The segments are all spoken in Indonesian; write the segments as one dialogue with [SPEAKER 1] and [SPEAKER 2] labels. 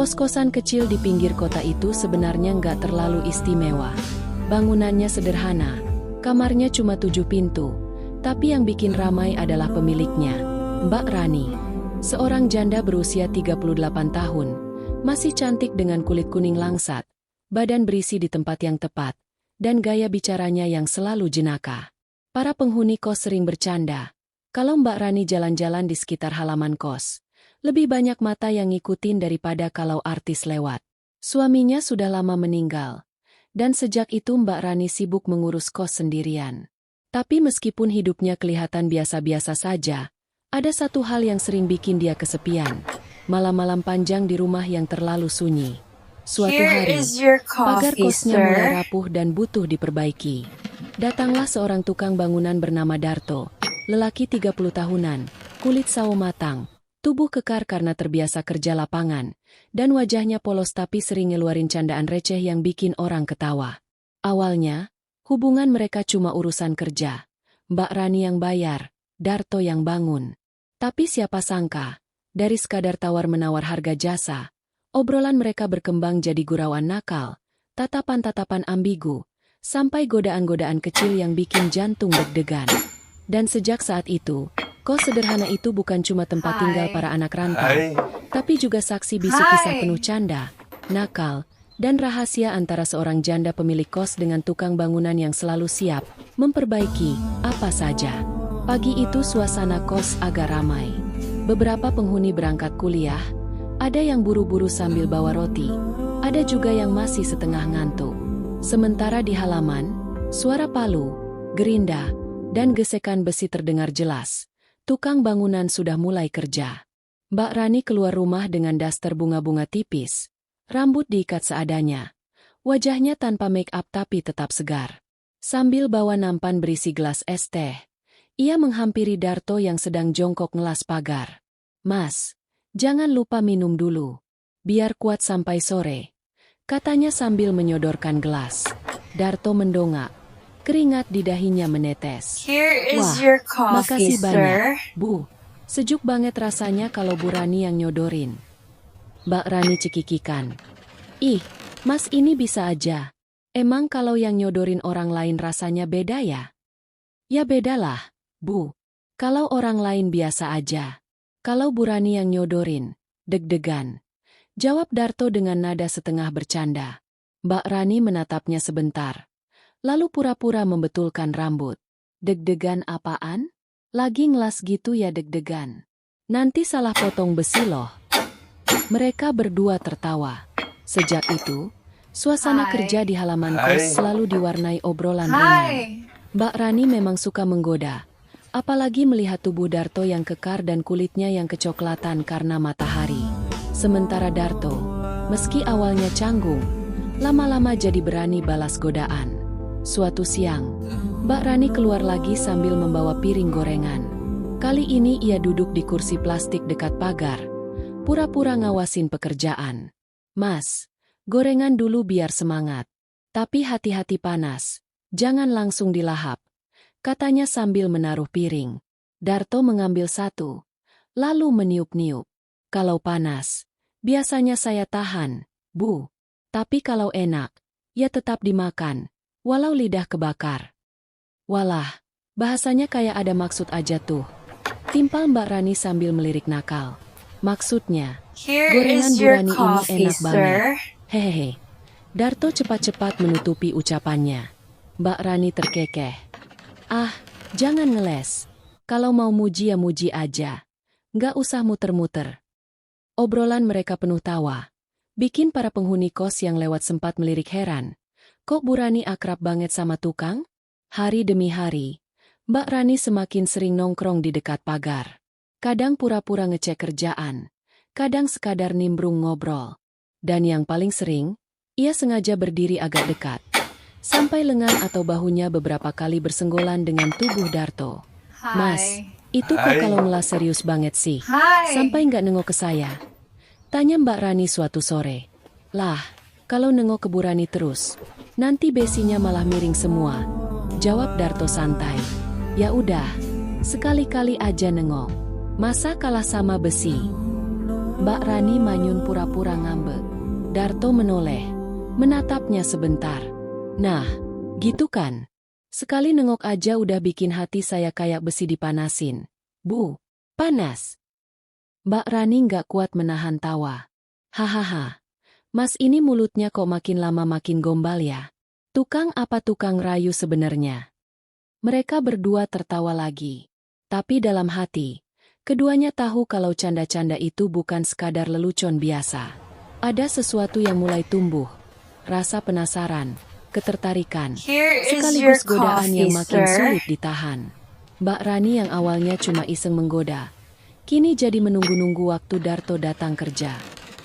[SPEAKER 1] Kos-kosan kecil di pinggir kota itu sebenarnya nggak terlalu istimewa. Bangunannya sederhana, kamarnya cuma 7 pintu. Tapi yang bikin ramai adalah pemiliknya, Mbak Rani. Seorang janda berusia 38 tahun, masih cantik dengan kulit kuning langsat, badan berisi di tempat yang tepat, dan gaya bicaranya yang selalu jenaka. Para penghuni kos sering bercanda, kalau Mbak Rani jalan-jalan di sekitar halaman kos, lebih banyak mata yang ngikutin daripada kalau artis lewat. Suaminya sudah lama meninggal, dan sejak itu Mbak Rani sibuk mengurus kos sendirian. Tapi meskipun hidupnya kelihatan biasa-biasa saja, ada satu hal yang sering bikin dia kesepian, malam-malam panjang di rumah yang terlalu sunyi. Suatu hari, pagar kosnya mulai rapuh dan butuh diperbaiki. Datanglah seorang tukang bangunan bernama Darto, lelaki 30 tahunan, kulit sawo matang, tubuh kekar karena terbiasa kerja lapangan, dan wajahnya polos tapi sering ngeluarin candaan receh yang bikin orang ketawa. Awalnya, hubungan mereka cuma urusan kerja. Mbak Rani yang bayar, Darto yang bangun. Tapi siapa sangka, dari sekadar tawar-menawar harga jasa, obrolan mereka berkembang jadi gurauan nakal, tatapan-tatapan ambigu, sampai godaan-godaan kecil yang bikin jantung deg-degan. Dan sejak saat itu, kos sederhana itu bukan cuma tempat tinggal para anak rantau, tapi juga saksi bisu kisah penuh canda, nakal, dan rahasia antara seorang janda pemilik kos dengan tukang bangunan yang selalu siap memperbaiki apa saja. Pagi itu suasana kos agak ramai. Beberapa penghuni berangkat kuliah, ada yang buru-buru sambil bawa roti, ada juga yang masih setengah ngantuk. Sementara di halaman, suara palu, gerinda, dan gesekan besi terdengar jelas. Tukang bangunan sudah mulai kerja. Mbak Rani keluar rumah dengan daster bunga-bunga tipis. Rambut diikat seadanya. Wajahnya tanpa make up tapi tetap segar. Sambil bawa nampan berisi gelas es teh, ia menghampiri Darto yang sedang jongkok ngelas pagar. "Mas, jangan lupa minum dulu. Biar kuat sampai sore," katanya sambil menyodorkan gelas. Darto mendongak. Keringat di dahinya menetes. "Wah, makasih banyak, Bu. Sejuk banget rasanya kalau Bu Rani yang nyodorin." Mbak Rani cekikikan. "Ih, Mas ini bisa aja. Emang kalau yang nyodorin orang lain rasanya beda ya?" "Ya bedalah, Bu. Kalau orang lain biasa aja. Kalau Bu Rani yang nyodorin, deg-degan," jawab Darto dengan nada setengah bercanda. Mbak Rani menatapnya sebentar, lalu pura-pura membetulkan rambut. "Deg-degan apaan? Lagi ngelas gitu ya deg-degan. Nanti salah potong besi loh." Mereka berdua tertawa. Sejak itu, suasana kerja di halaman kos selalu diwarnai obrolan ringan. Mbak Rani memang suka menggoda, apalagi melihat tubuh Darto yang kekar dan kulitnya yang kecoklatan karena matahari. Sementara Darto, meski awalnya canggung, lama-lama jadi berani balas godaan. Suatu siang, Mbak Rani keluar lagi sambil membawa piring gorengan. Kali ini ia duduk di kursi plastik dekat pagar, pura-pura ngawasin pekerjaan. "Mas, gorengan dulu biar semangat. Tapi hati-hati panas, jangan langsung dilahap," katanya sambil menaruh piring. Darto mengambil satu, lalu meniup-niup. "Kalau panas, biasanya saya tahan, Bu. Tapi kalau enak, ya tetap dimakan. Walau lidah kebakar." "Walah, bahasanya kayak ada maksud aja tuh," timpal Mbak Rani sambil melirik nakal. "Maksudnya, gorengan Bu Rani ini enak banget. Hehehe." Darto cepat-cepat menutupi ucapannya. Mbak Rani terkekeh. "Ah, jangan ngeles. Kalau mau muji ya muji aja. Nggak usah muter-muter." Obrolan mereka penuh tawa, bikin para penghuni kos yang lewat sempat melirik heran. Kok Bu Rani akrab banget sama tukang? Hari demi hari, Mbak Rani semakin sering nongkrong di dekat pagar. Kadang pura-pura ngecek kerjaan, kadang sekadar nimbrung ngobrol. Dan yang paling sering, ia sengaja berdiri agak dekat, sampai lengan atau bahunya beberapa kali bersenggolan dengan tubuh Darto. "Mas, itu kok kalau ngelas serius banget sih? Sampai nggak nengok ke saya?" tanya Mbak Rani suatu sore. "Lah, kalau nengok ke Bu Rani terus, nanti besinya malah miring semua," jawab Darto santai. "Ya udah, sekali-kali aja nengok. Masa kalah sama besi?" Mbak Rani manyun pura-pura ngambek. Darto menoleh, menatapnya sebentar. Nah, gitu kan? Sekali nengok aja udah bikin hati saya kayak besi dipanasin. Bu, panas. Mbak Rani nggak kuat menahan tawa. Hahaha, Mas ini mulutnya kok makin lama makin gombal ya? Tukang apa tukang rayu sebenarnya? Mereka berdua tertawa lagi. Tapi dalam hati, keduanya tahu kalau canda-canda itu bukan sekadar lelucon biasa. Ada sesuatu yang mulai tumbuh. Rasa penasaran, ketertarikan, sekaligus godaan yang makin sulit ditahan. Mbak Rani yang awalnya cuma iseng menggoda, kini jadi menunggu-nunggu waktu Darto datang kerja.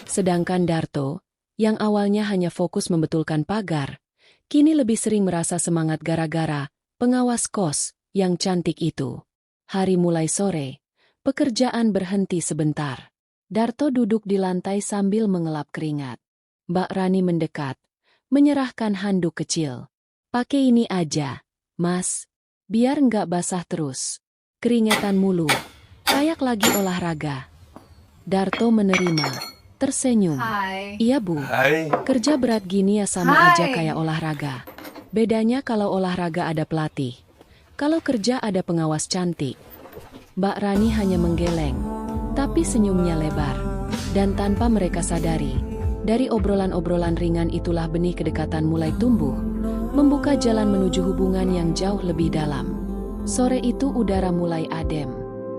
[SPEAKER 1] Sedangkan Darto, yang awalnya hanya fokus membetulkan pagar, kini lebih sering merasa semangat gara-gara pengawas kos yang cantik itu. Hari mulai sore, pekerjaan berhenti sebentar. Darto duduk di lantai sambil mengelap keringat. Mbak Rani mendekat, menyerahkan handuk kecil. Pakai ini aja, Mas, biar nggak basah terus. Keringetan mulu, kayak lagi olahraga. Darto menerima, tersenyum. Iya Bu, kerja berat gini ya sama aja kayak olahraga. Bedanya kalau olahraga ada pelatih, kalau kerja ada pengawas cantik. Mbak Rani hanya menggeleng, tapi senyumnya lebar. Dan tanpa mereka sadari, dari obrolan-obrolan ringan itulah benih kedekatan mulai tumbuh, membuka jalan menuju hubungan yang jauh lebih dalam. Sore itu udara mulai adem.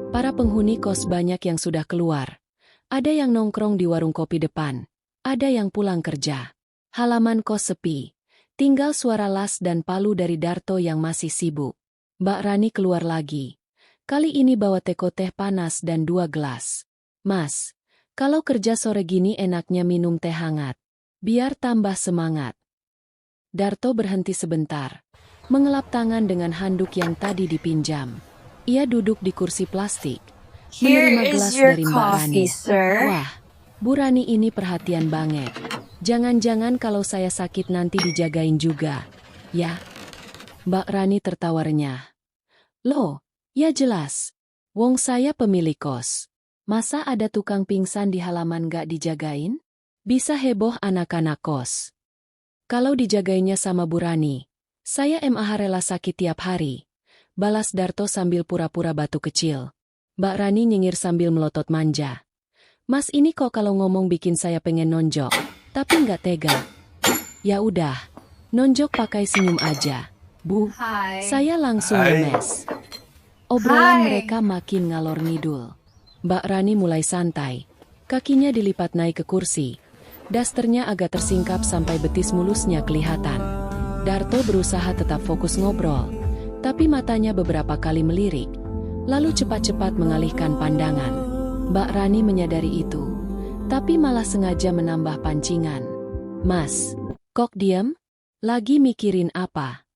[SPEAKER 1] Para penghuni kos banyak yang sudah keluar. Ada yang nongkrong di warung kopi depan, ada yang pulang kerja. Halaman kos sepi. Tinggal suara las dan palu dari Darto yang masih sibuk. Mbak Rani keluar lagi. Kali ini bawa teh panas dan 2 gelas. Mas, kalau kerja sore gini enaknya minum teh hangat. Biar tambah semangat. Darto berhenti sebentar. Mengelap tangan dengan handuk yang tadi dipinjam. Ia duduk di kursi plastik. Menerima gelas dari Mbak Rani. Wah, Bu Rani ini perhatian banget. Jangan-jangan kalau saya sakit nanti dijagain juga, ya? Mbak Rani tertawa renyah. Loh, ya jelas. Wong saya pemilik kos. Masa ada tukang pingsan di halaman gak dijagain? Bisa heboh anak-anak kos. Kalau dijagainnya sama Bu Rani, saya mah rela sakit tiap hari. Balas Darto sambil pura-pura batu kecil. Mbak Rani nyengir sambil melotot manja. Mas ini kok kalau ngomong bikin saya pengen nonjok. Tapi nggak tega. Ya udah, nonjok pakai senyum aja. Bu, saya langsung ngemes. Obrolan mereka makin ngalor ngidul. Mbak Rani mulai santai. Kakinya dilipat naik ke kursi. Dasternya agak tersingkap sampai betis mulusnya kelihatan. Darto berusaha tetap fokus ngobrol. Tapi matanya beberapa kali melirik. Lalu cepat-cepat mengalihkan pandangan. Mbak Rani menyadari itu. Tapi malah sengaja menambah pancingan. Mas, kok diam? Lagi mikirin apa?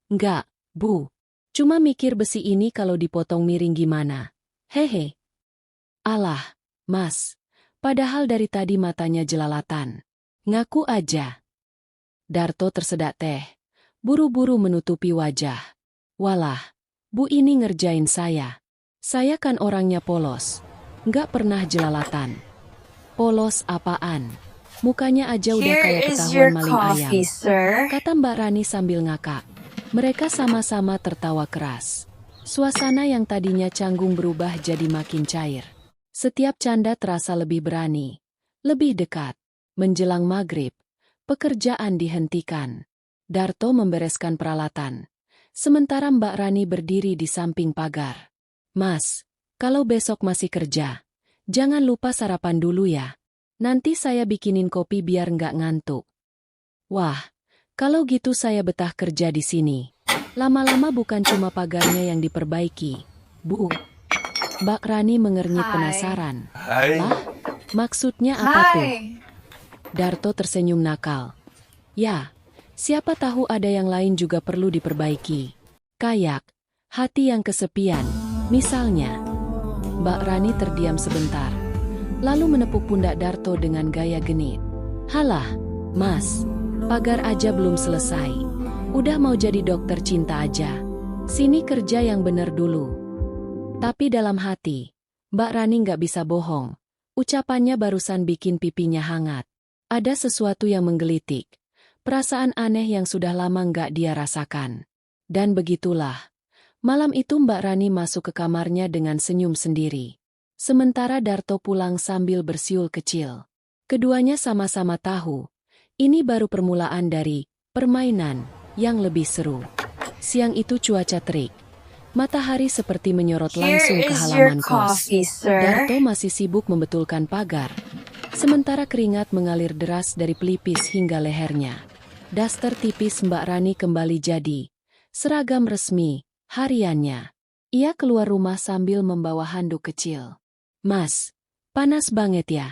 [SPEAKER 1] Enggak, Bu. Cuma mikir besi ini kalau dipotong miring gimana. Hehe. Alah, Mas. Padahal dari tadi matanya jelalatan. Ngaku aja. Darto tersedak teh. Buru-buru menutupi wajah. Walah, Bu ini ngerjain saya. Saya kan orangnya polos. Nggak pernah jelalatan. Polos apaan? Mukanya aja udah kayak ketahuan maling ayam. Kata Mbak Rani sambil ngakak. Mereka sama-sama tertawa keras. Suasana yang tadinya canggung berubah jadi makin cair. Setiap canda terasa lebih berani. Lebih dekat. Menjelang maghrib, pekerjaan dihentikan. Darto membereskan peralatan. Sementara Mbak Rani berdiri di samping pagar. Mas, kalau besok masih kerja, jangan lupa sarapan dulu ya. Nanti saya bikinin kopi biar nggak ngantuk. Wah, kalau gitu saya betah kerja di sini. Lama-lama bukan cuma pagarnya yang diperbaiki, Bu. Mbak Rani mengernyit penasaran. Lah, maksudnya apa tuh? Darto tersenyum nakal. Ya, siapa tahu ada yang lain juga perlu diperbaiki. Kayak, hati yang kesepian, misalnya. Mbak Rani terdiam sebentar, lalu menepuk pundak Darto dengan gaya genit. Halah, Mas, pagar aja belum selesai. Udah mau jadi dokter cinta aja. Sini kerja yang bener dulu. Tapi dalam hati, Mbak Rani nggak bisa bohong. Ucapannya barusan bikin pipinya hangat. Ada sesuatu yang menggelitik. Perasaan aneh yang sudah lama nggak dia rasakan. Dan begitulah. Malam itu Mbak Rani masuk ke kamarnya dengan senyum sendiri. Sementara Darto pulang sambil bersiul kecil. Keduanya sama-sama tahu. Ini baru permulaan dari permainan yang lebih seru. Siang itu cuaca terik. Matahari seperti menyorot langsung ke halaman kos. Darto masih sibuk membetulkan pagar. Sementara keringat mengalir deras dari pelipis hingga lehernya. Daster tipis Mbak Rani kembali jadi seragam resmi hariannya. Ia keluar rumah sambil membawa handuk kecil. "Mas, panas banget ya?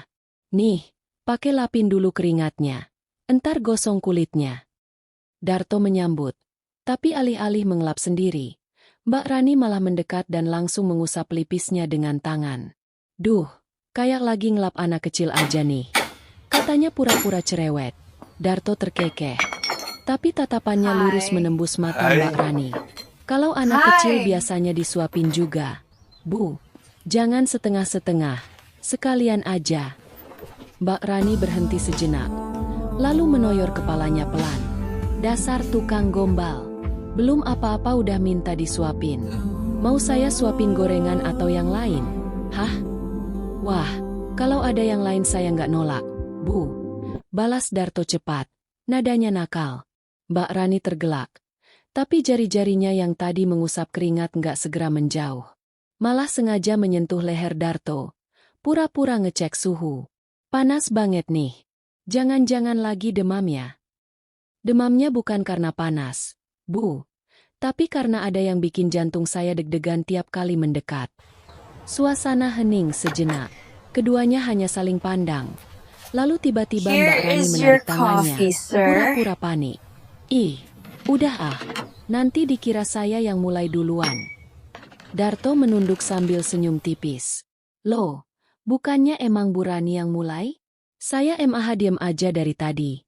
[SPEAKER 1] Nih, pakai lapin dulu keringatnya. Entar gosong kulitnya." Darto menyambut, tapi alih-alih mengelap sendiri, Mbak Rani malah mendekat dan langsung mengusap pelipisnya dengan tangan. "Duh, kayak lagi ngelap anak kecil aja nih," katanya pura-pura cerewet. Darto terkekeh, tapi tatapannya lurus menembus mata Mbak Rani. "Kalau anak kecil biasanya disuapin juga. Bu, jangan setengah-setengah, sekalian aja." Mbak Rani berhenti sejenak, lalu menoyor kepalanya pelan. "Dasar tukang gombal. Belum apa-apa udah minta disuapin. Mau saya suapin gorengan atau yang lain? Hah? Wah, kalau ada yang lain saya nggak nolak, Bu," balas Darto cepat. Nadanya nakal. Mbak Rani tergelak. Tapi jari-jarinya yang tadi mengusap keringat nggak segera menjauh. Malah sengaja menyentuh leher Darto. Pura-pura ngecek suhu. "Panas banget nih. Jangan-jangan lagi demam ya?" "Demamnya bukan karena panas, Bu. Tapi karena ada yang bikin jantung saya deg-degan tiap kali mendekat." Suasana hening sejenak. Keduanya hanya saling pandang. Lalu tiba-tiba Mbak Rani menarik tangannya. Pura-pura panik. "Ih, udah ah. Nanti dikira saya yang mulai duluan." Darto menunduk sambil senyum tipis. "Loh, bukannya emang Bu Rani yang mulai? Saya diam aja dari tadi."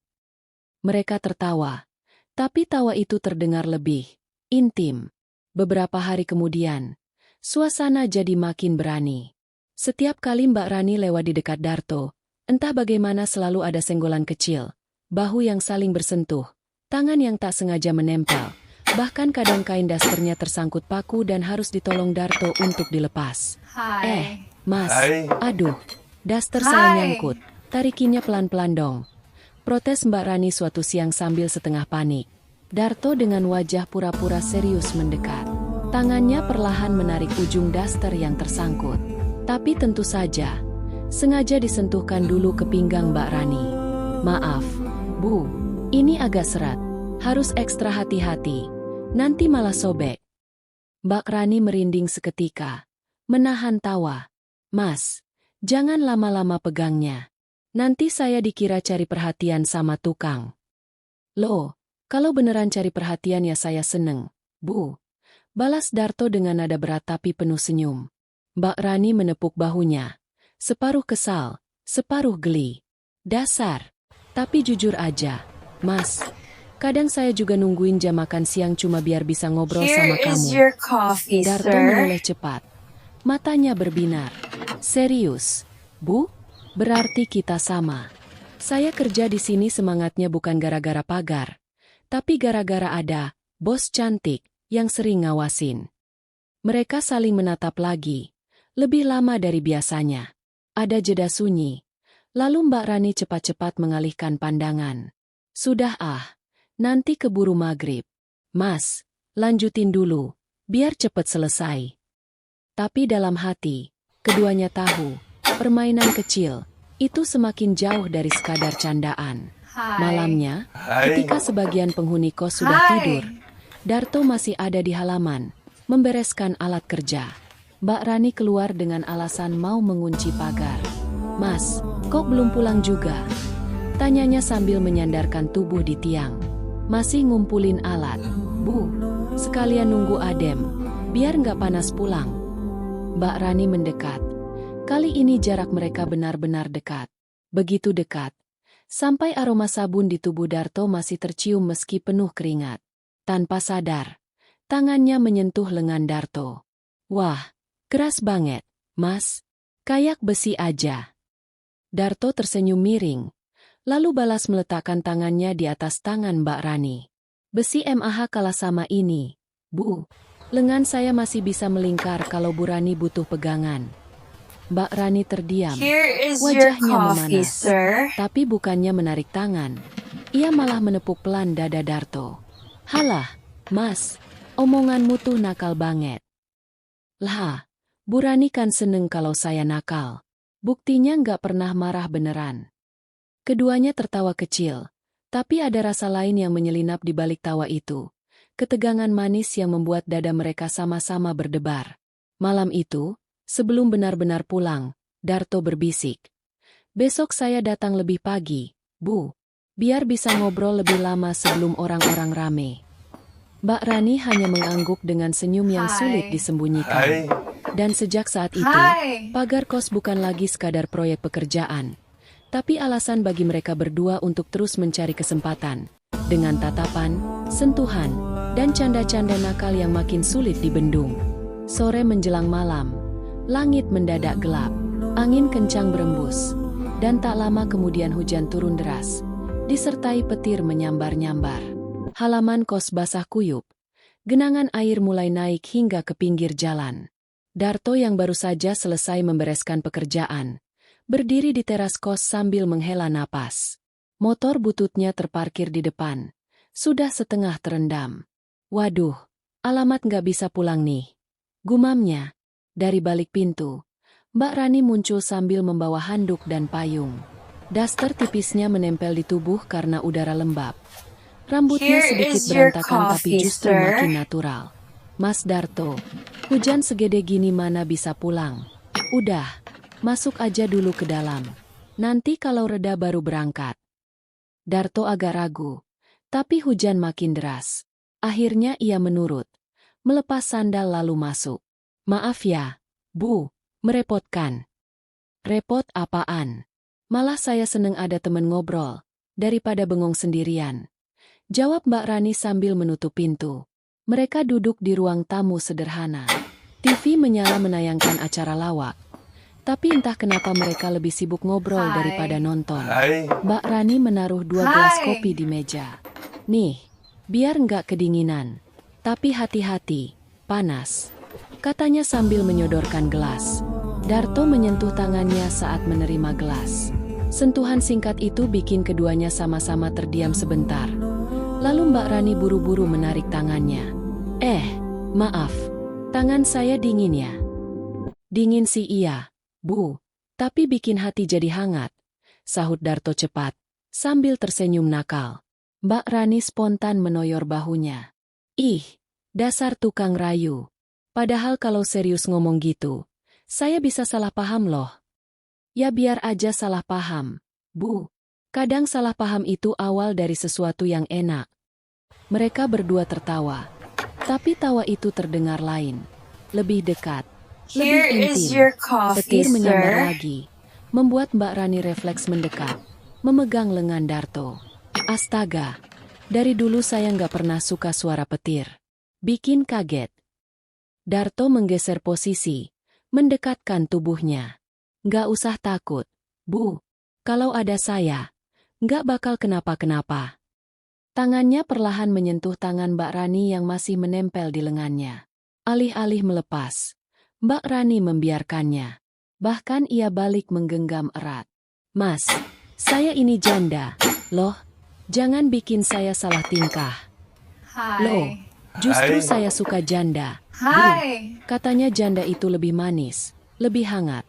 [SPEAKER 1] Mereka tertawa. Tapi tawa itu terdengar lebih intim. Beberapa hari kemudian, suasana jadi makin berani. Setiap kali Mbak Rani lewat di dekat Darto, entah bagaimana selalu ada senggolan kecil, bahu yang saling bersentuh, tangan yang tak sengaja menempel, bahkan kadang kain dasternya tersangkut paku dan harus ditolong Darto untuk dilepas. Mas, aduh, daster saya nyangkut, tarikinya pelan-pelan dong," protes Mbak Rani suatu siang sambil setengah panik. Darto dengan wajah pura-pura serius mendekat. Tangannya perlahan menarik ujung daster yang tersangkut. Tapi tentu saja, sengaja disentuhkan dulu ke pinggang Mbak Rani. "Maaf, Bu, ini agak serat. Harus ekstra hati-hati. Nanti malah sobek." Mbak Rani merinding seketika, menahan tawa. "Mas, jangan lama-lama pegangnya. Nanti saya dikira cari perhatian sama tukang." "Loh, kalau beneran cari perhatian ya saya seneng, Bu," balas Darto dengan nada berat tapi penuh senyum. Mbak Rani menepuk bahunya. Separuh kesal, separuh geli. "Dasar. Tapi jujur aja, Mas, kadang saya juga nungguin jam makan siang cuma biar bisa ngobrol sama kamu." Darto menoleh cepat. Matanya berbinar. "Serius, Bu? Berarti kita sama. Saya kerja di sini semangatnya bukan gara-gara pagar, tapi gara-gara ada bos cantik yang sering ngawasin." Mereka saling menatap lagi, lebih lama dari biasanya. Ada jeda sunyi. Lalu Mbak Rani cepat-cepat mengalihkan pandangan. "Sudah ah, nanti keburu maghrib. Mas, lanjutin dulu, biar cepet selesai." Tapi dalam hati, keduanya tahu, permainan kecil itu semakin jauh dari sekadar candaan. Malamnya, ketika sebagian penghuni kos sudah tidur, Darto masih ada di halaman, membereskan alat kerja. Mbak Rani keluar dengan alasan mau mengunci pagar. "Mas, kok belum pulang juga?" tanyanya sambil menyandarkan tubuh di tiang. "Masih ngumpulin alat, Bu. Sekalian nunggu adem, biar nggak panas pulang." Mbak Rani mendekat. Kali ini jarak mereka benar-benar dekat. Begitu dekat, sampai aroma sabun di tubuh Darto masih tercium meski penuh keringat. Tanpa sadar, tangannya menyentuh lengan Darto. "Wah, keras banget, Mas. Kayak besi aja." Darto tersenyum miring, lalu balas meletakkan tangannya di atas tangan Mbak Rani. Besi MAH kalah sama ini, Bu. Lengan saya masih bisa melingkar kalau Bu Rani butuh pegangan. Mbak Rani terdiam, wajahnya memanas, tapi bukannya menarik tangan. Ia malah menepuk pelan dada Darto. Halah, Mas, omonganmu tuh nakal banget. Lah, Bu Rani kan seneng kalau saya nakal. Buktinya nggak pernah marah beneran. Keduanya tertawa kecil, tapi ada rasa lain yang menyelinap di balik tawa itu. Ketegangan manis yang membuat dada mereka sama-sama berdebar. Malam itu, sebelum benar-benar pulang, Darto berbisik. Besok saya datang lebih pagi, Bu. Biar bisa ngobrol lebih lama sebelum orang-orang rame. Mbak Rani hanya mengangguk dengan senyum yang sulit disembunyikan. Dan sejak saat itu, pagar kos bukan lagi sekadar proyek pekerjaan, tapi alasan bagi mereka berdua untuk terus mencari kesempatan. Dengan tatapan, sentuhan, dan canda-canda nakal yang makin sulit dibendung. Sore menjelang malam, langit mendadak gelap, angin kencang berembus, dan tak lama kemudian hujan turun deras, disertai petir menyambar-nyambar. Halaman kos basah kuyup, genangan air mulai naik hingga ke pinggir jalan. Darto yang baru saja selesai membereskan pekerjaan, berdiri di teras kos sambil menghela napas. Motor bututnya terparkir di depan, sudah setengah terendam. Waduh, alamat nggak bisa pulang nih. Gumamnya. Dari balik pintu, Mbak Rani muncul sambil membawa handuk dan payung. Daster tipisnya menempel di tubuh karena udara lembab. Rambutnya sedikit berantakan tapi justru makin natural. Mas Darto, hujan segede gini mana bisa pulang? Udah, masuk aja dulu ke dalam. Nanti kalau reda baru berangkat. Darto agak ragu, tapi hujan makin deras. Akhirnya ia menurut, melepas sandal lalu masuk. Maaf ya, Bu, merepotkan. Repot apaan? Malah saya seneng ada temen ngobrol, daripada bengong sendirian. Jawab Mbak Rani sambil menutup pintu. Mereka duduk di ruang tamu sederhana. TV menyala menayangkan acara lawak. Tapi entah kenapa mereka lebih sibuk ngobrol daripada nonton. Mbak Rani menaruh 2 gelas kopi di meja. Nih, biar nggak kedinginan. Tapi hati-hati, panas. Katanya sambil menyodorkan gelas. Darto menyentuh tangannya saat menerima gelas. Sentuhan singkat itu bikin keduanya sama-sama terdiam sebentar. Lalu Mbak Rani buru-buru menarik tangannya. Maaf, tangan saya dingin ya? Dingin sih iya, Bu, tapi bikin hati jadi hangat, sahut Darto cepat, sambil tersenyum nakal. Mbak Rani spontan menoyor bahunya. Ih, dasar tukang rayu. Padahal kalau serius ngomong gitu, saya bisa salah paham loh. Ya biar aja salah paham, Bu. Kadang salah paham itu awal dari sesuatu yang enak. Mereka berdua tertawa. Tapi tawa itu terdengar lain. Lebih dekat. Lebih intim. Petir menyambar lagi. Membuat Mbak Rani refleks mendekat. Memegang lengan Darto. Astaga. Dari dulu saya nggak pernah suka suara petir. Bikin kaget. Darto menggeser posisi. Mendekatkan tubuhnya. Nggak usah takut, Bu. Kalau ada saya, nggak bakal kenapa-kenapa. Tangannya perlahan menyentuh tangan Mbak Rani yang masih menempel di lengannya. Alih-alih melepas, Mbak Rani membiarkannya. Bahkan ia balik menggenggam erat. Mas, saya ini janda, loh. Jangan bikin saya salah tingkah. Loh, justru saya suka janda. Bu, katanya janda itu lebih manis, lebih hangat.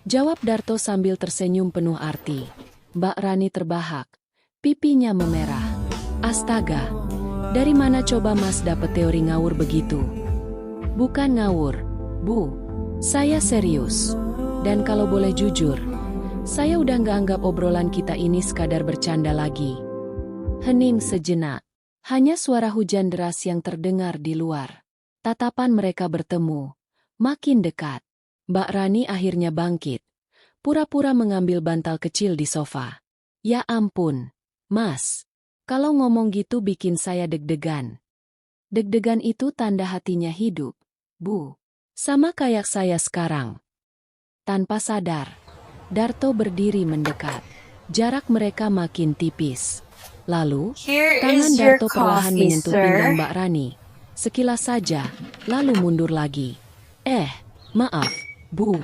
[SPEAKER 1] Jawab Darto sambil tersenyum penuh arti. Mbak Rani terbahak. Pipinya memerah. Astaga, dari mana coba Mas dapet teori ngawur begitu? Bukan ngawur, Bu. Saya serius. Dan kalau boleh jujur, saya udah nggak anggap obrolan kita ini sekadar bercanda lagi. Hening sejenak. Hanya suara hujan deras yang terdengar di luar. Tatapan mereka bertemu. Makin dekat. Mbak Rani akhirnya bangkit. Pura-pura mengambil bantal kecil di sofa. Ya ampun, Mas. Kalau ngomong gitu bikin saya deg-degan. Deg-degan itu tanda hatinya hidup, Bu. Sama kayak saya sekarang. Tanpa sadar, Darto berdiri mendekat. Jarak mereka makin tipis. Lalu, tangan Darto perlahan menyentuh pinggang Mbak Rani. Sekilas saja, lalu mundur lagi. Maaf, Bu.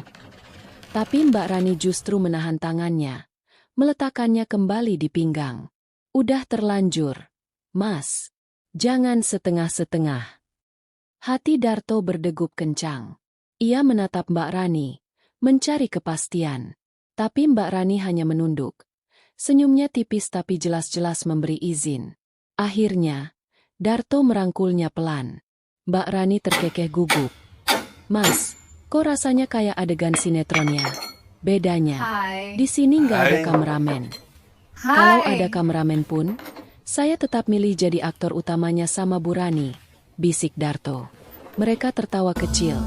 [SPEAKER 1] Tapi Mbak Rani justru menahan tangannya, meletakkannya kembali di pinggang. Udah terlanjur, Mas. Jangan setengah-setengah. Hati Darto berdegup kencang. Ia menatap Mbak Rani, mencari kepastian. Tapi Mbak Rani hanya menunduk. Senyumnya tipis tapi jelas-jelas memberi izin. Akhirnya, Darto merangkulnya pelan. Mbak Rani terkekeh gugup. Mas, kok rasanya kayak adegan sinetronnya? Bedanya, di sini nggak ada kameramen. Kalau ada kameramen pun, saya tetap milih jadi aktor utamanya sama Bu Rani, bisik Darto. Mereka tertawa kecil,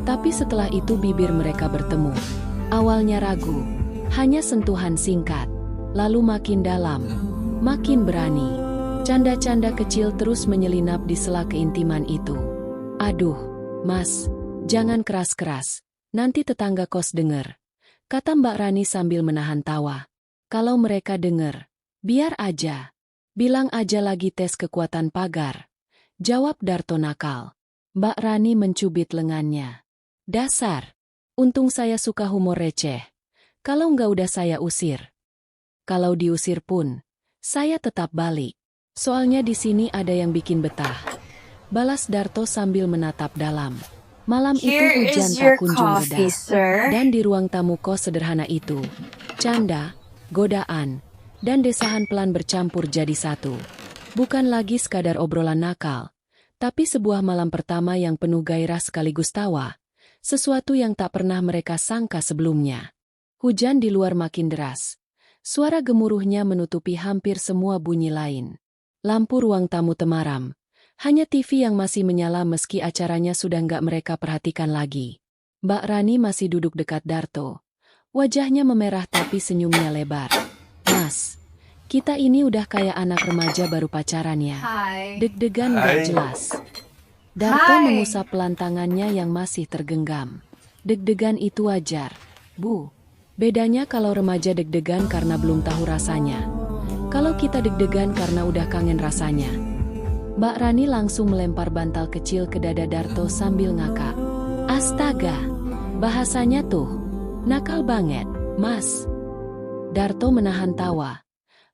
[SPEAKER 1] tapi setelah itu bibir mereka bertemu. Awalnya ragu, hanya sentuhan singkat. Lalu makin dalam, makin berani. Canda-canda kecil terus menyelinap di sela keintiman itu. Aduh, Mas, jangan keras-keras, nanti tetangga kos denger, kata Mbak Rani sambil menahan tawa. Kalau mereka denger, biar aja. Bilang aja lagi tes kekuatan pagar, jawab Darto nakal. Mbak Rani mencubit lengannya. Dasar, untung saya suka humor receh. Kalau nggak udah saya usir. Kalau diusir pun, saya tetap balik. Soalnya di sini ada yang bikin betah. Balas Darto sambil menatap dalam. Malam itu hujan tak kunjung reda. Dan di ruang tamu kos sederhana itu, canda, godaan, dan desahan pelan bercampur jadi satu. Bukan lagi sekadar obrolan nakal, tapi sebuah malam pertama yang penuh gairah sekaligus tawa. Sesuatu yang tak pernah mereka sangka sebelumnya. Hujan di luar makin deras. Suara gemuruhnya menutupi hampir semua bunyi lain. Lampu ruang tamu temaram. Hanya TV yang masih menyala meski acaranya sudah nggak mereka perhatikan lagi. Mbak Rani masih duduk dekat Darto. Wajahnya memerah tapi senyumnya lebar. Mas, kita ini udah kayak anak remaja baru pacaran ya. Deg-degan nggak jelas. Darto mengusap pelan tangannya yang masih tergenggam. Deg-degan itu wajar, Bu. Bedanya kalau remaja deg-degan karena belum tahu rasanya. Kalau kita deg-degan karena udah kangen rasanya. Mbak Rani langsung melempar bantal kecil ke dada Darto sambil ngakak. Astaga, bahasanya tuh, nakal banget, Mas. Darto menahan tawa,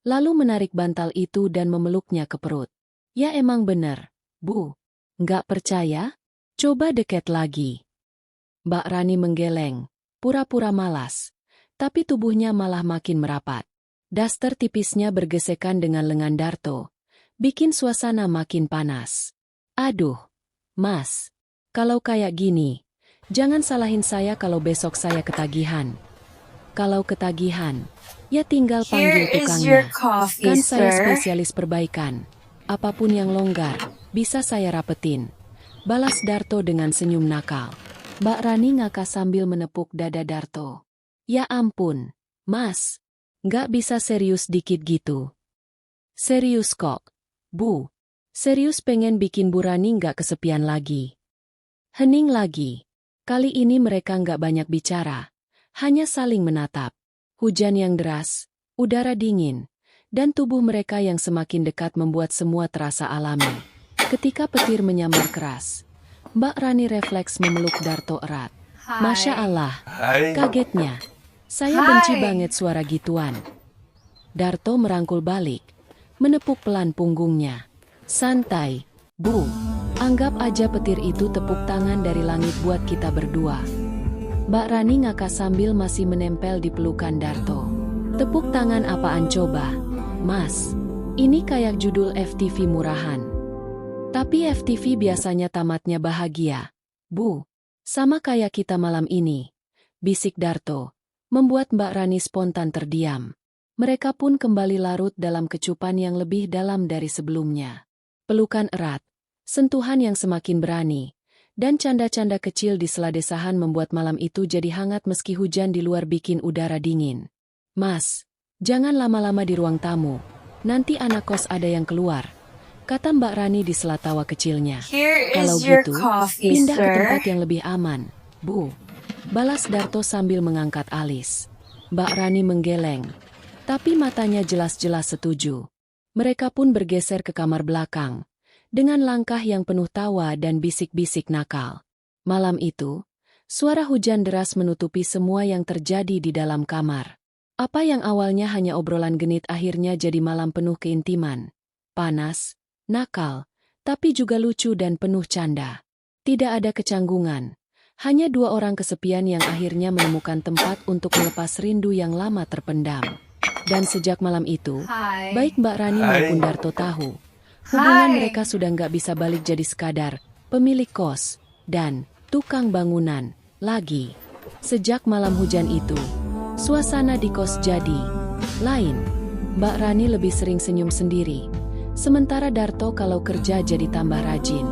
[SPEAKER 1] lalu menarik bantal itu dan memeluknya ke perut. Ya emang bener, Bu. Nggak percaya? Coba deket lagi. Mbak Rani menggeleng, pura-pura malas. Tapi tubuhnya malah makin merapat. Daster tipisnya bergesekan dengan lengan Darto, bikin suasana makin panas. Aduh, Mas, kalau kayak gini, jangan salahin saya kalau besok saya ketagihan. Kalau ketagihan, ya tinggal panggil tukangnya. Kan saya spesialis perbaikan. Apapun yang longgar, bisa saya rapetin. Balas Darto dengan senyum nakal. Mbak Rani ngakak sambil menepuk dada Darto. Ya ampun, Mas. Nggak bisa serius dikit gitu. Serius kok, Bu. Serius pengen bikin Bu Rani nggak kesepian lagi. Hening lagi. Kali ini mereka nggak banyak bicara. Hanya saling menatap. Hujan yang deras, udara dingin, dan tubuh mereka yang semakin dekat membuat semua terasa alami. Ketika petir menyambar keras, Mbak Rani refleks memeluk Darto erat. Masya Allah, kagetnya. Saya benci banget suara gituan. Darto merangkul balik, menepuk pelan punggungnya. Santai, Bu. Anggap aja petir itu tepuk tangan dari langit buat kita berdua. Mbak Rani ngakak sambil masih menempel di pelukan Darto. Tepuk tangan apaan coba? Mas, ini kayak judul FTV murahan. Tapi FTV biasanya tamatnya bahagia. Bu, sama kayak kita malam ini. Bisik Darto, membuat Mbak Rani spontan terdiam. Mereka pun kembali larut dalam kecupan yang lebih dalam dari sebelumnya. Pelukan erat, sentuhan yang semakin berani, dan canda-canda kecil di sela desahan membuat malam itu jadi hangat meski hujan di luar bikin udara dingin. Mas, jangan lama-lama di ruang tamu, nanti anak kos ada yang keluar, kata Mbak Rani di sela tawa kecilnya. Kalau gitu, pindah ke tempat yang lebih aman, Bu. Balas Darto sambil mengangkat alis. Mbak Rani menggeleng. Tapi matanya jelas-jelas setuju. Mereka pun bergeser ke kamar belakang. Dengan langkah yang penuh tawa dan bisik-bisik nakal. Malam itu, suara hujan deras menutupi semua yang terjadi di dalam kamar. Apa yang awalnya hanya obrolan genit akhirnya jadi malam penuh keintiman. Panas, nakal, tapi juga lucu dan penuh canda. Tidak ada kecanggungan. Hanya dua orang kesepian yang akhirnya menemukan tempat untuk melepas rindu yang lama terpendam. Dan sejak malam itu, baik Mbak Rani maupun Darto tahu, hubungan mereka sudah nggak bisa balik jadi sekadar pemilik kos dan tukang bangunan lagi. Sejak malam hujan itu, suasana di kos jadi lain. Mbak Rani lebih sering senyum sendiri, sementara Darto kalau kerja jadi tambah rajin.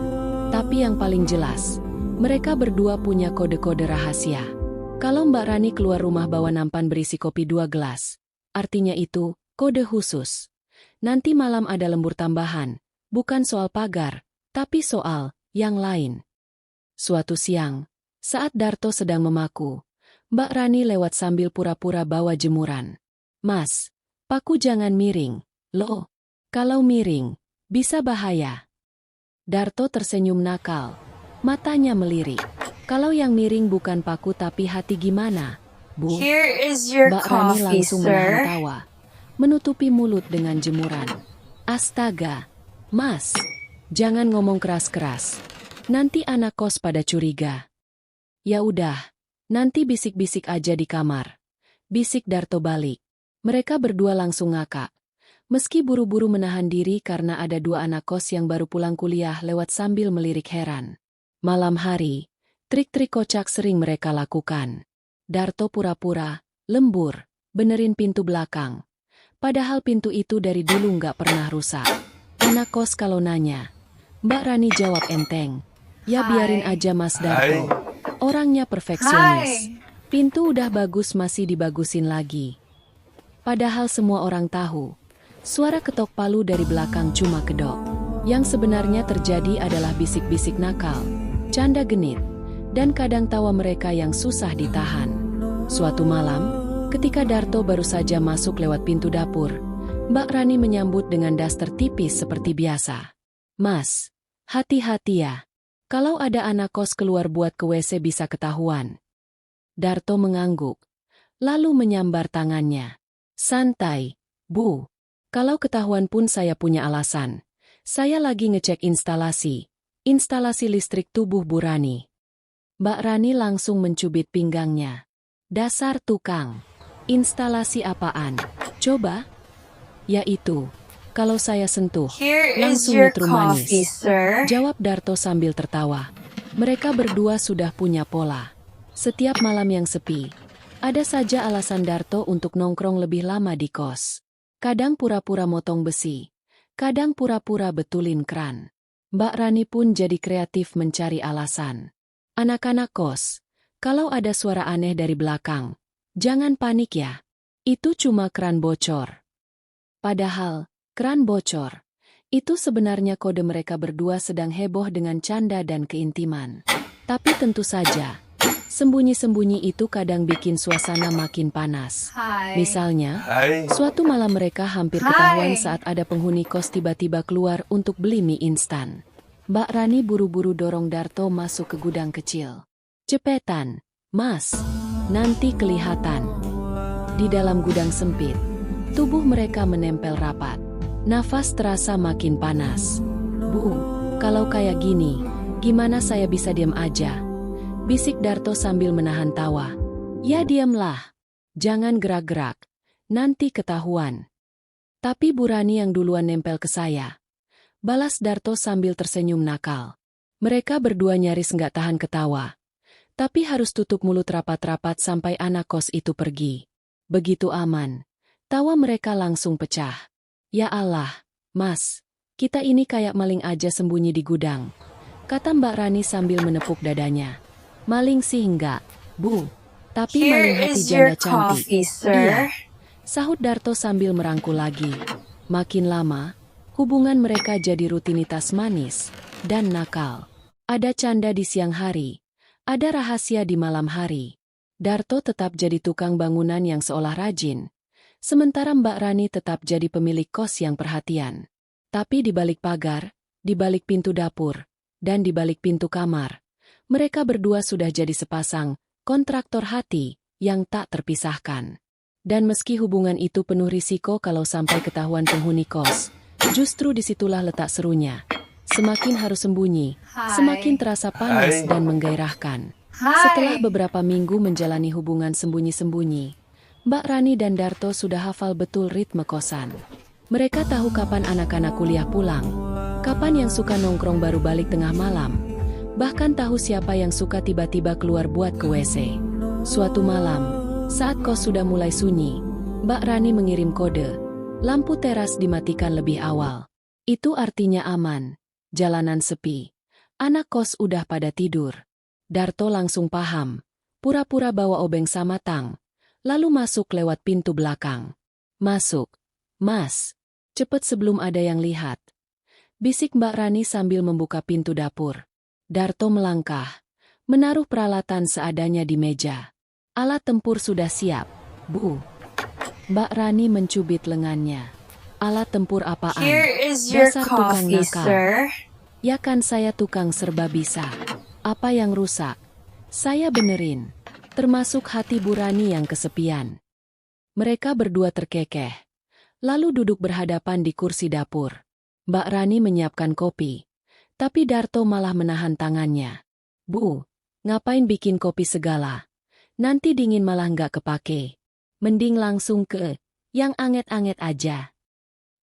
[SPEAKER 1] Tapi yang paling jelas, mereka berdua punya kode-kode rahasia. Kalau Mbak Rani keluar rumah bawa nampan berisi kopi 2 gelas, artinya itu kode khusus. Nanti malam ada lembur tambahan, bukan soal pagar, tapi soal yang lain. Suatu siang, saat Darto sedang memaku, Mbak Rani lewat sambil pura-pura bawa jemuran. "Mas, paku jangan miring, loh. Kalau miring, bisa bahaya." Darto tersenyum nakal. Matanya melirik. "Kalau yang miring bukan paku tapi hati gimana, Bu?" Mbak Rani langsung menahan tawa, menutupi mulut dengan jemuran. "Astaga, Mas, jangan ngomong keras-keras. Nanti anak kos pada curiga." "Ya udah, nanti bisik-bisik aja di kamar," bisik Darto balik. Mereka berdua langsung ngakak. Meski buru-buru menahan diri karena ada dua anak kos yang baru pulang kuliah lewat sambil melirik heran. Malam hari, trik-trik kocak sering mereka lakukan. Darto pura-pura lembur, benerin pintu belakang. Padahal pintu itu dari dulu nggak pernah rusak. Anak kos kalau nanya, Mbak Rani jawab enteng, "Ya biarin aja Mas Darto. Orangnya perfeksionis. Pintu udah bagus masih dibagusin lagi." Padahal semua orang tahu, suara ketok palu dari belakang cuma kedok. Yang sebenarnya terjadi adalah bisik-bisik nakal, canda genit, dan kadang tawa mereka yang susah ditahan. Suatu malam, ketika Darto baru saja masuk lewat pintu dapur, Mbak Rani menyambut dengan daster tipis seperti biasa. "Mas, hati-hati ya. Kalau ada anak kos keluar buat ke WC bisa ketahuan." Darto mengangguk, lalu menyambar tangannya. "Santai, Bu. Kalau ketahuan pun saya punya alasan. Saya lagi ngecek instalasi listrik tubuh Bu Rani." Mbak Rani langsung mencubit pinggangnya. "Dasar tukang. Instalasi apaan? Coba?" "Ya itu. Kalau saya sentuh, langsung nyetrum manis," jawab Darto sambil tertawa. Mereka berdua sudah punya pola. Setiap malam yang sepi, ada saja alasan Darto untuk nongkrong lebih lama di kos. Kadang pura-pura motong besi, kadang pura-pura betulin kran. Mbak Rani pun jadi kreatif mencari alasan. "Anak-anak kos, kalau ada suara aneh dari belakang, jangan panik ya. Itu cuma kran bocor." Padahal, kran bocor itu sebenarnya kode mereka berdua sedang heboh dengan canda dan keintiman. Tapi tentu saja, sembunyi-sembunyi itu kadang bikin suasana makin panas. Misalnya, suatu malam mereka hampir ketahuan saat ada penghuni kos tiba-tiba keluar untuk beli mie instan. Mbak Rani buru-buru dorong Darto masuk ke gudang kecil. "Cepetan, Mas, nanti kelihatan." Di dalam gudang sempit, tubuh mereka menempel rapat. Nafas terasa makin panas. "Bu, kalau kayak gini, gimana saya bisa diam aja?" bisik Darto sambil menahan tawa. "Ya diamlah. Jangan gerak-gerak. Nanti ketahuan." "Tapi Bu Rani yang duluan nempel ke saya," balas Darto sambil tersenyum nakal. Mereka berdua nyaris nggak tahan ketawa. Tapi harus tutup mulut rapat-rapat sampai anak kos itu pergi. Begitu aman, tawa mereka langsung pecah. "Ya Allah, Mas, kita ini kayak maling aja sembunyi di gudang," kata Mbak Rani sambil menepuk dadanya. "Maling sih enggak, Bu. Tapi maling hati janda cantik." "Iya," sahut Darto sambil merangkul lagi. Makin lama, hubungan mereka jadi rutinitas manis dan nakal. Ada canda di siang hari, ada rahasia di malam hari. Darto tetap jadi tukang bangunan yang seolah rajin, sementara Mbak Rani tetap jadi pemilik kos yang perhatian. Tapi di balik pagar, di balik pintu dapur, dan di balik pintu kamar, mereka berdua sudah jadi sepasang kontraktor hati yang tak terpisahkan. Dan meski hubungan itu penuh risiko kalau sampai ketahuan penghuni kos, justru disitulah letak serunya. Semakin harus sembunyi, semakin terasa panas dan menggairahkan. Setelah beberapa minggu menjalani hubungan sembunyi-sembunyi, Mbak Rani dan Darto sudah hafal betul ritme kosan. Mereka tahu kapan anak-anak kuliah pulang, kapan yang suka nongkrong baru balik tengah malam, bahkan tahu siapa yang suka tiba-tiba keluar buat ke WC. Suatu malam, saat kos sudah mulai sunyi, Mbak Rani mengirim kode. Lampu teras dimatikan lebih awal. Itu artinya aman. Jalanan sepi. Anak kos udah pada tidur. Darto langsung paham. Pura-pura bawa obeng sama tang. Lalu masuk lewat pintu belakang. Masuk. Mas. Cepet sebelum ada yang lihat. Bisik Mbak Rani sambil membuka pintu dapur. Darto melangkah. Menaruh peralatan seadanya di meja. Alat tempur sudah siap. Bu. Mbak Rani mencubit lengannya. Alat tempur apaan? Dasar tukang nakal. Ya kan saya tukang serba bisa. Apa yang rusak? Saya benerin. Termasuk hati Bu Rani yang kesepian. Mereka berdua terkekeh. Lalu duduk berhadapan di kursi dapur. Mbak Rani menyiapkan kopi. Tapi Darto malah menahan tangannya. Bu, ngapain bikin kopi segala? Nanti dingin malah nggak kepake. Mending langsung ke yang anget-anget aja.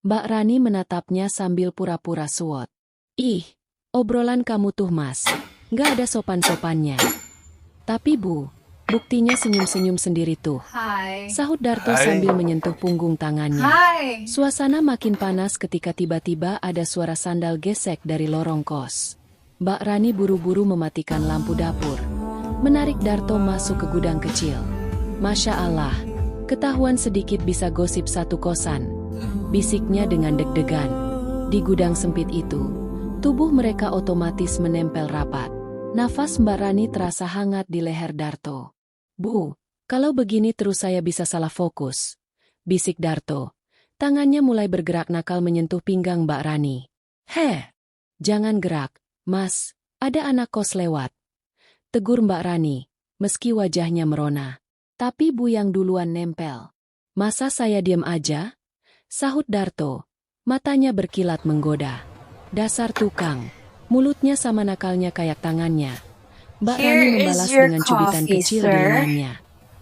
[SPEAKER 1] Mbak Rani menatapnya sambil pura-pura suwot. Ih, obrolan kamu tuh mas. Nggak ada sopan-sopannya. Tapi Bu, buktinya senyum-senyum sendiri tuh. Sahut Darto sambil menyentuh punggung tangannya. Suasana makin panas ketika tiba-tiba ada suara sandal gesek dari lorong kos. Mbak Rani buru-buru mematikan lampu dapur. Menarik Darto masuk ke gudang kecil. Masya Allah, ketahuan sedikit bisa gosip satu kosan. Bisiknya dengan deg-degan. Di gudang sempit itu, tubuh mereka otomatis menempel rapat. Nafas Mbak Rani terasa hangat di leher Darto. Bu, kalau begini terus saya bisa salah fokus. Bisik Darto. Tangannya mulai bergerak nakal menyentuh pinggang Mbak Rani. Heh, jangan gerak, mas, ada anak kos lewat. Tegur Mbak Rani, meski wajahnya merona. Tapi Bu yang duluan nempel. Masa saya diam aja? Sahut Darto. Matanya berkilat menggoda. Dasar tukang. Mulutnya sama nakalnya kayak tangannya. Mbak Rani membalas dengan cubitan kecil di lengannya.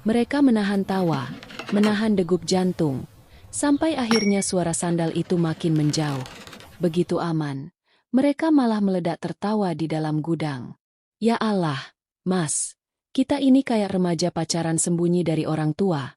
[SPEAKER 1] Mereka menahan tawa, menahan degup jantung. Sampai akhirnya suara sandal itu makin menjauh. Begitu aman. Mereka malah meledak tertawa di dalam gudang. Ya Allah, mas. Kita ini kayak remaja pacaran sembunyi dari orang tua.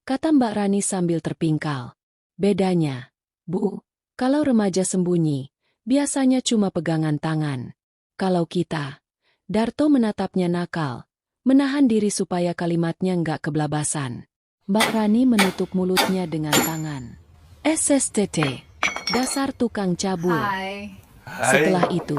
[SPEAKER 1] Kata Mbak Rani sambil terpingkal. Bedanya, Bu, kalau remaja sembunyi, biasanya cuma pegangan tangan. Kalau kita, Darto menatapnya nakal, menahan diri supaya kalimatnya nggak keblabasan. Mbak Rani menutup mulutnya dengan tangan. SSTT, dasar tukang cabul. Setelah itu,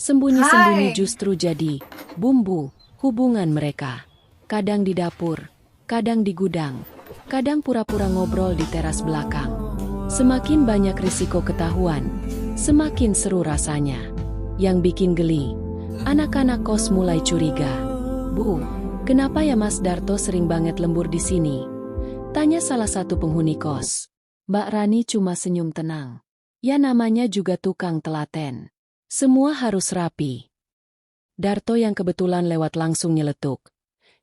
[SPEAKER 1] sembunyi-sembunyi justru jadi bumbu hubungan mereka. Kadang di dapur, kadang di gudang, kadang pura-pura ngobrol di teras belakang. Semakin banyak risiko ketahuan, semakin seru rasanya. Yang bikin geli, anak-anak kos mulai curiga. Bu, kenapa ya Mas Darto sering banget lembur di sini? Tanya salah satu penghuni kos. Mbak Rani cuma senyum tenang. Ya namanya juga tukang telaten. Semua harus rapi. Darto yang kebetulan lewat langsung nyeletuk.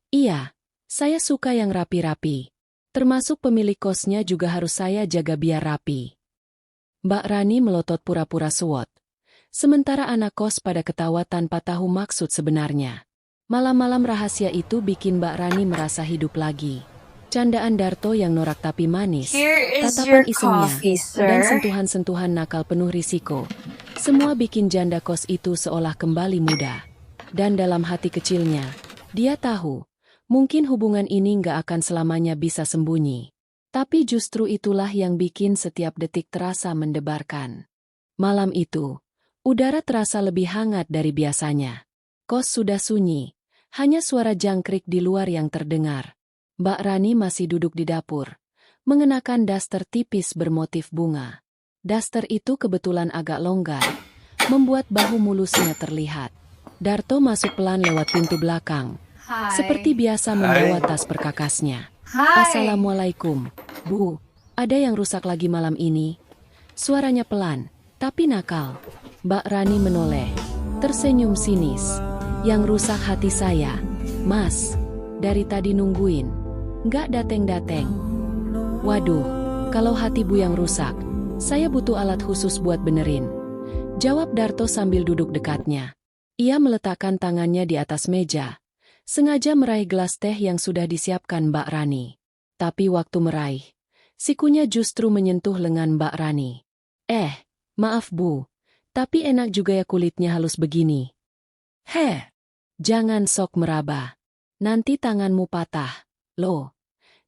[SPEAKER 1] Iya, saya suka yang rapi-rapi. Termasuk pemilik kosnya juga harus saya jaga biar rapi. Mbak Rani melotot pura-pura suwot. Sementara anak kos pada ketawa tanpa tahu maksud sebenarnya. Malam-malam rahasia itu bikin Mbak Rani merasa hidup lagi. Candaan Darto yang norak tapi manis, tatapan isengnya, dan sentuhan-sentuhan nakal penuh risiko. Semua bikin janda kos itu seolah kembali muda. Dan dalam hati kecilnya, dia tahu, mungkin hubungan ini nggak akan selamanya bisa sembunyi. Tapi justru itulah yang bikin setiap detik terasa mendebarkan. Malam itu, udara terasa lebih hangat dari biasanya. Kos sudah sunyi, Hanya suara jangkrik di luar yang terdengar. Mbak Rani masih duduk di dapur, mengenakan daster tipis bermotif bunga. Daster itu kebetulan agak longgar, membuat bahu mulusnya terlihat. Darto masuk pelan lewat pintu belakang. Seperti biasa membawa tas perkakasnya. Assalamualaikum, Bu. Ada yang rusak lagi malam ini? Suaranya pelan, tapi nakal. Mbak Rani menoleh, tersenyum sinis. Yang rusak hati saya, Mas. Dari tadi nungguin. Nggak dateng-dateng. Waduh, kalau hati Bu yang rusak, saya butuh alat khusus buat benerin. Jawab Darto sambil duduk dekatnya. Ia meletakkan tangannya di atas meja, sengaja meraih gelas teh yang sudah disiapkan Mbak Rani. Tapi waktu meraih, sikunya justru menyentuh lengan Mbak Rani. Maaf Bu, tapi enak juga ya kulitnya halus begini. Jangan sok meraba. Nanti tanganmu patah, loh.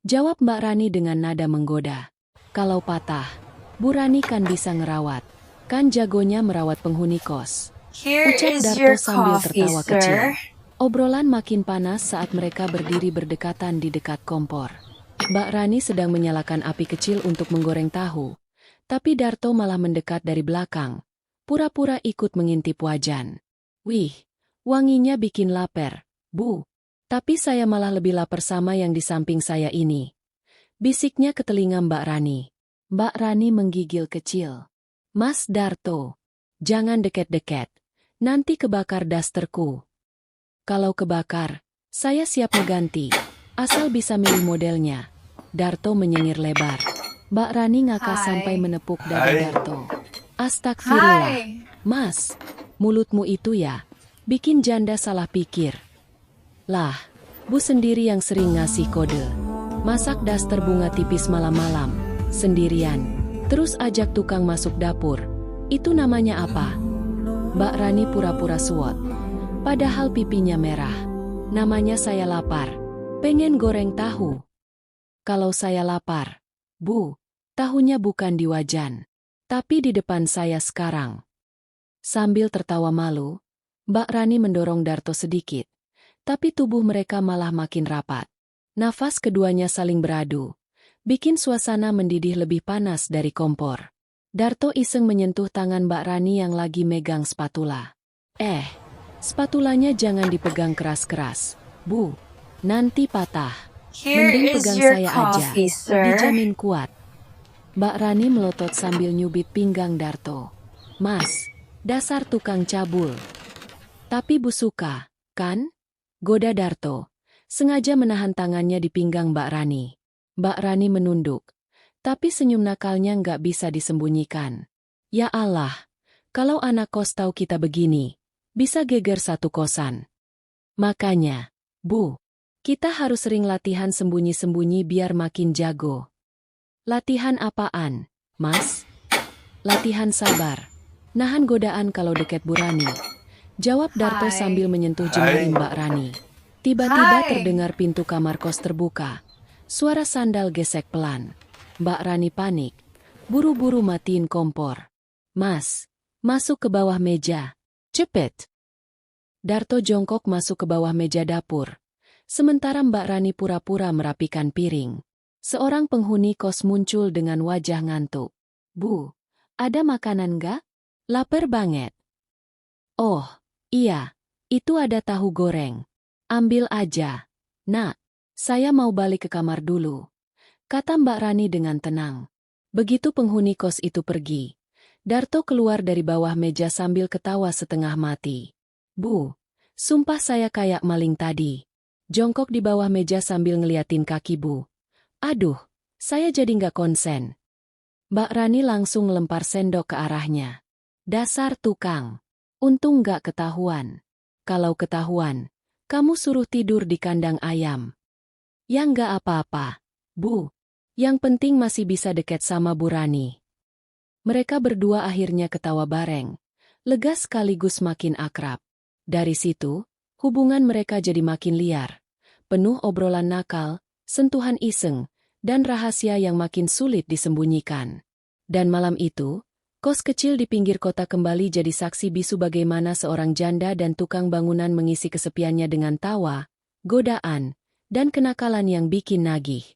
[SPEAKER 1] Jawab Mbak Rani dengan nada menggoda. Kalau patah, Bu Rani kan bisa ngerawat. Kan jagonya merawat penghuni kos. Ucap Darto sambil tertawa kecil. Obrolan makin panas saat mereka berdiri berdekatan di dekat kompor. Mbak Rani sedang menyalakan api kecil untuk menggoreng tahu. Tapi Darto malah mendekat dari belakang. Pura-pura ikut mengintip wajan. Wih, wanginya bikin lapar, Bu. Tapi saya malah lebih lapar sama yang di samping saya ini. Bisiknya ke telinga Mbak Rani. Mbak Rani menggigil kecil. Mas Darto, jangan deket-deket. Nanti kebakar dasterku. Kalau kebakar, saya siap mengganti. Asal bisa milih modelnya. Darto menyengir lebar. Mbak Rani ngakak sampai menepuk dada Darto. Astagfirullah. Mas, mulutmu itu ya, bikin janda salah pikir. Lah, Bu sendiri yang sering ngasih kode. Masak daster bunga tipis malam-malam, sendirian. Terus ajak tukang masuk dapur. Itu namanya apa? Mbak Rani pura-pura suot. Padahal pipinya merah. Namanya saya lapar. Pengen goreng tahu. Kalau saya lapar, Bu, tahunya bukan di wajan. Tapi di depan saya sekarang. Sambil tertawa malu, Mbak Rani mendorong Darto sedikit. Tapi tubuh mereka malah makin rapat. Nafas keduanya saling beradu. Bikin suasana mendidih lebih panas dari kompor. Darto iseng menyentuh tangan Mbak Rani yang lagi megang spatula. Spatulanya jangan dipegang keras-keras, Bu. Nanti patah. Mending pegang saya aja, dijamin kuat. Mbak Rani melotot sambil nyubit pinggang Darto. Mas, dasar tukang cabul. Tapi Bu suka, kan? Goda Darto, sengaja menahan tangannya di pinggang Mbak Rani. Mbak Rani menunduk. Tapi senyum nakalnya nggak bisa disembunyikan. Ya Allah, kalau anak kos tahu kita begini, bisa geger satu kosan. Makanya, Bu, kita harus sering latihan sembunyi-sembunyi biar makin jago. Latihan apaan, Mas? Latihan sabar. Nahan godaan kalau deket Bu Rani. Jawab Darto sambil menyentuh jemari Mbak Rani. Tiba-tiba terdengar pintu kamar kos terbuka. Suara sandal gesek pelan. Mbak Rani panik, buru-buru matiin kompor. Mas, masuk ke bawah meja. Cepet. Darto jongkok masuk ke bawah meja dapur. Sementara Mbak Rani pura-pura merapikan piring. Seorang penghuni kos muncul dengan wajah ngantuk. Bu, ada makanan nggak? Lapar banget. Oh, iya, itu ada tahu goreng. Ambil aja. Nak, saya mau balik ke kamar dulu. Kata Mbak Rani dengan tenang. Begitu penghuni kos itu pergi, Darto keluar dari bawah meja sambil ketawa setengah mati. Bu, sumpah saya kayak maling tadi. Jongkok di bawah meja sambil ngeliatin kaki Bu. Aduh, saya jadi nggak konsen. Mbak Rani langsung lempar sendok ke arahnya. Dasar tukang. Untung nggak ketahuan. Kalau ketahuan, kamu suruh tidur di kandang ayam. Ya nggak apa-apa, Bu. Yang penting masih bisa deket sama Bu Rani. Mereka berdua akhirnya ketawa bareng. Lega sekaligus makin akrab. Dari situ, hubungan mereka jadi makin liar. Penuh obrolan nakal, sentuhan iseng, dan rahasia yang makin sulit disembunyikan. Dan malam itu, Kos kecil di pinggir kota kembali jadi saksi bisu bagaimana seorang janda dan tukang bangunan mengisi kesepiannya dengan tawa, godaan, dan kenakalan yang bikin nagih.